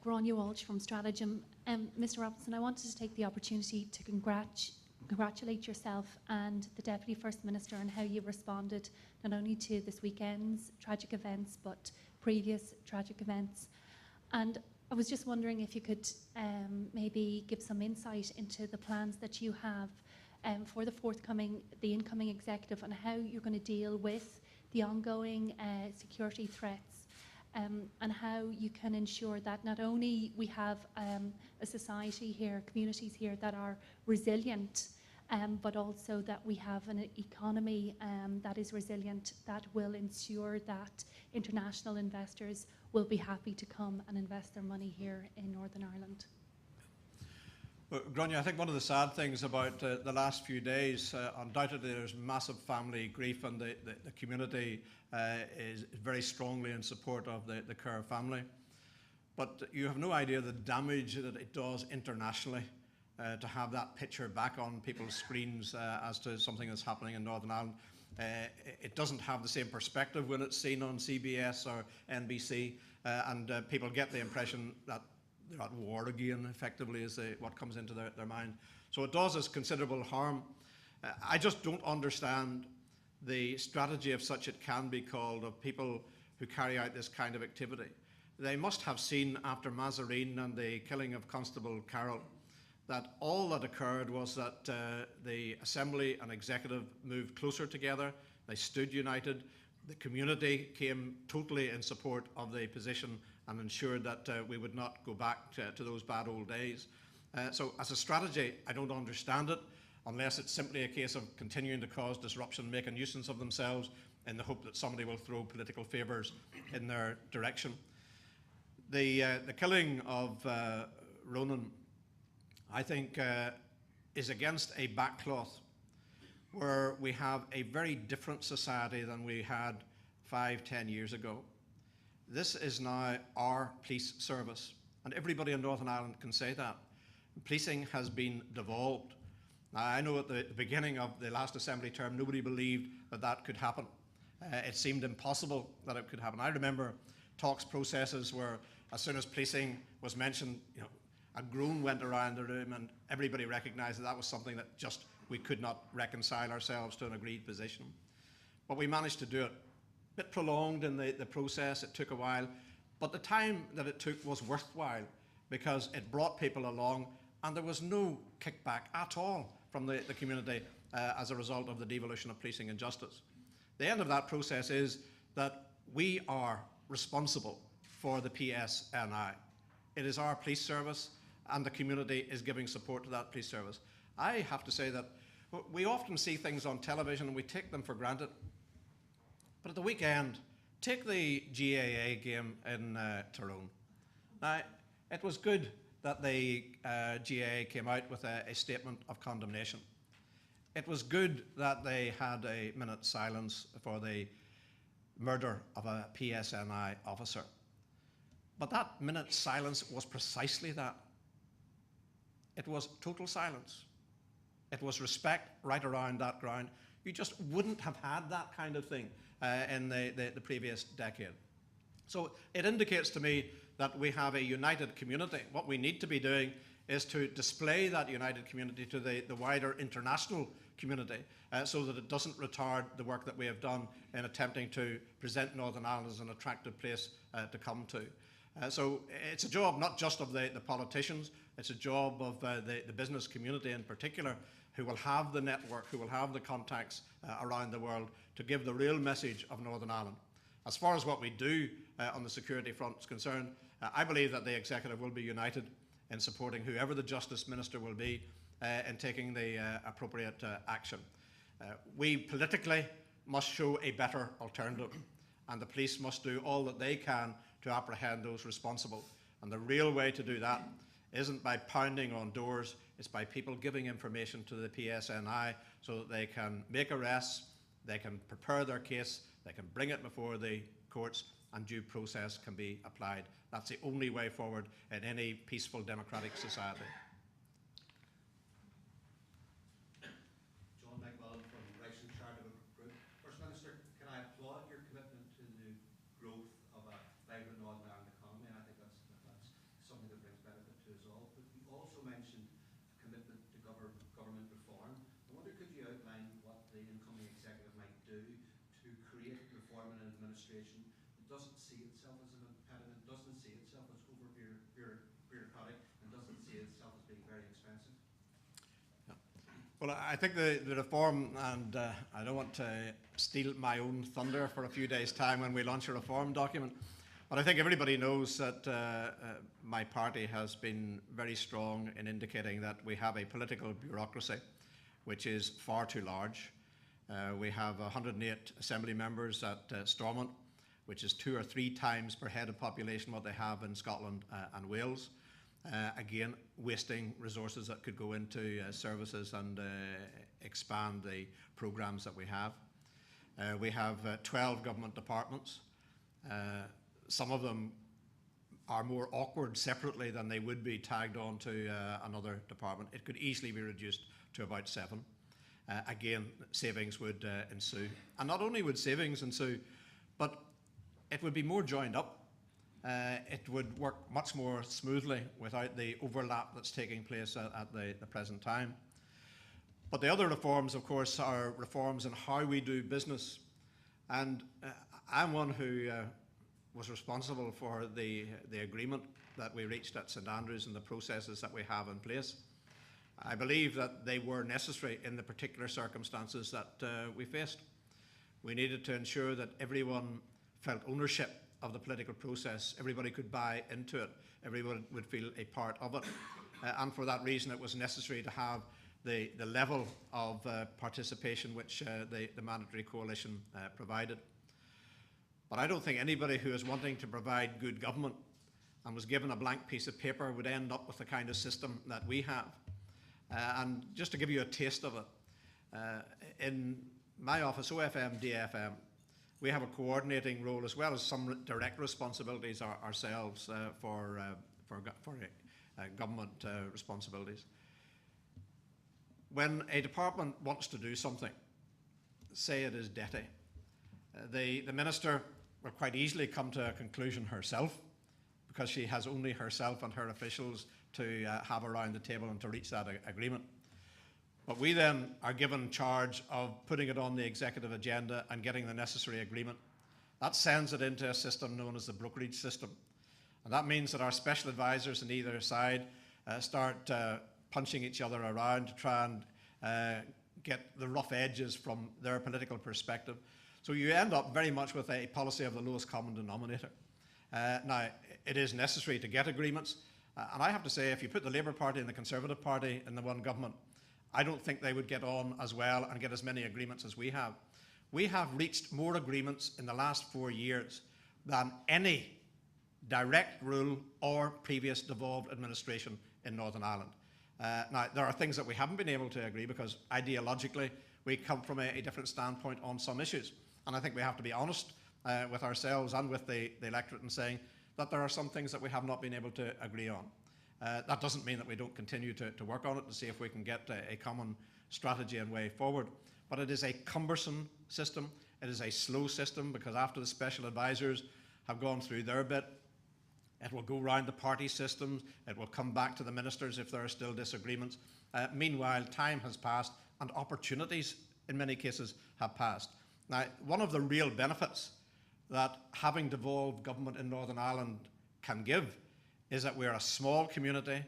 Gráinne Walsh from Stratagem. Mr. Robinson, I wanted to take the opportunity to congratulate yourself and the Deputy First Minister on how you responded not only to this weekend's tragic events but previous tragic events. And I was just wondering if you could maybe give some insight into the plans that you have for the incoming executive, and how you're going to deal with the ongoing security threats, and how you can ensure that not only we have a society here, communities here that are resilient, but also that we have an economy that is resilient, that will ensure that international investors will be happy to come and invest their money here in Northern Ireland. Well, Gráinne, I think one of the sad things about the last few days, undoubtedly there's massive family grief, and the community is very strongly in support of the Kerr family. But you have no idea the damage that it does internationally to have that picture back on people's screens as to something that's happening in Northern Ireland. It doesn't have the same perspective when it's seen on CBS or NBC, and people get the impression that they're at war again, effectively, is what comes into their mind. So it does us considerable harm. I just don't understand the strategy, if such it can be called, of people who carry out this kind of activity. They must have seen after Mazarine and the killing of Constable Carroll that all that occurred was that the Assembly and Executive moved closer together, they stood united, the community came totally in support of the position and ensured that we would not go back to those bad old days. So as a strategy, I don't understand it, unless it's simply a case of continuing to cause disruption, make a nuisance of themselves in the hope that somebody will throw political favours in their direction. The killing of Ronan, I think, is against a backcloth where we have a very different society than we had 5-10 years ago. This is now our police service, and everybody in Northern Ireland can say that. Policing has been devolved. Now, I know at the beginning of the last Assembly term, nobody believed that that could happen. It seemed impossible that it could happen. I remember talks, processes where as soon as policing was mentioned, a groan went around the room, and everybody recognised that that was something that just we could not reconcile ourselves to an agreed position. But we managed to do it. A bit prolonged in the process, it took a while, but the time that it took was worthwhile because it brought people along, and there was no kickback at all from the community as a result of the devolution of policing and justice. The end of that process is that we are responsible for the PSNI. It is our police service, and the community is giving support to that police service. I have to say that we often see things on television and we take them for granted. But at the weekend, take the GAA game in Tyrone. Now, it was good that the GAA came out with a statement of condemnation. It was good that they had a minute's silence for the murder of a PSNI officer. But that minute's silence was precisely that. It was total silence. It was respect right around that ground. You just wouldn't have had that kind of thing in the previous decade. So it indicates to me that we have a united community. What we need to be doing is to display that united community to the wider international community so that it doesn't retard the work that we have done in attempting to present Northern Ireland as an attractive place to come to. So it's a job not just of the politicians, it's a job of the business community in particular, who will have the network, who will have the contacts around the world to give the real message of Northern Ireland. As far as what we do on the security front is concerned, I believe that the Executive will be united in supporting whoever the Justice Minister will be in taking the appropriate action. We politically must show a better alternative, and the police must do all that they can to apprehend those responsible. And the real way to do that isn't by pounding on doors, it's by people giving information to the PSNI so that they can make arrests, they can prepare their case, they can bring it before the courts, and due process can be applied. That's the only way forward in any peaceful democratic society. First Minister, can I applaud your commitment to the growth of a vibrant Northern Ireland economy? And I think that's employment and administration. It doesn't see itself as an impediment, doesn't see itself as bureaucratic, and doesn't see itself as being very expensive. Yeah. Well, I think the reform, and I don't want to steal my own thunder for a few days' time when we launch a reform document, but I think everybody knows that my party has been very strong in indicating that we have a political bureaucracy which is far too large. We have 108 assembly members at Stormont, which is 2 or 3 times per head of population what they have in Scotland and Wales. Again, wasting resources that could go into services and expand the programmes that we have. We have 12 government departments. Some of them are more awkward separately than they would be tagged on to another department. It could easily be reduced to about 7. Again, savings would ensue. And not only would savings ensue, but it would be more joined up. It would work much more smoothly without the overlap that's taking place at the present time. But the other reforms, of course, are reforms in how we do business. And I'm one who was responsible for the agreement that we reached at St Andrews and the processes that we have in place. I believe that they were necessary in the particular circumstances that we faced. We needed to ensure that everyone felt ownership of the political process, everybody could buy into it, everyone would feel a part of it. And for that reason, it was necessary to have the level of participation which the mandatory coalition provided. But I don't think anybody who is wanting to provide good government and was given a blank piece of paper would end up with the kind of system that we have. And just to give you a taste of it, in my office, OFM, DFM, we have a coordinating role as well as some direct responsibilities ourselves for government responsibilities. When a department wants to do something, say it is DETI, the Minister will quite easily come to a conclusion herself, because she has only herself and her officials to have around the table and to reach that agreement. But we then are given charge of putting it on the executive agenda and getting the necessary agreement. That sends it into a system known as the brokerage system. And that means that our special advisors on either side start punching each other around to try and get the rough edges from their political perspective. So you end up very much with a policy of the lowest common denominator. Now, it is necessary to get agreements. And I have to say, if you put the Labour Party and the Conservative Party in the one government, I don't think they would get on as well and get as many agreements as we have. We have reached more agreements in the last 4 years than any direct rule or previous devolved administration in Northern Ireland. Now, there are things that we haven't been able to agree because ideologically we come from a different standpoint on some issues. And I think we have to be honest with ourselves and with the electorate in saying that there are some things that we have not been able to agree on. That doesn't mean that we don't continue to work on it to see if we can get a common strategy and way forward. But it is a cumbersome system. It is a slow system because after the special advisors have gone through their bit, it will go round the party systems. It will come back to the ministers if there are still disagreements. Meanwhile, time has passed and opportunities in many cases have passed. Now, one of the real benefits that having devolved government in Northern Ireland can give is that we're a small community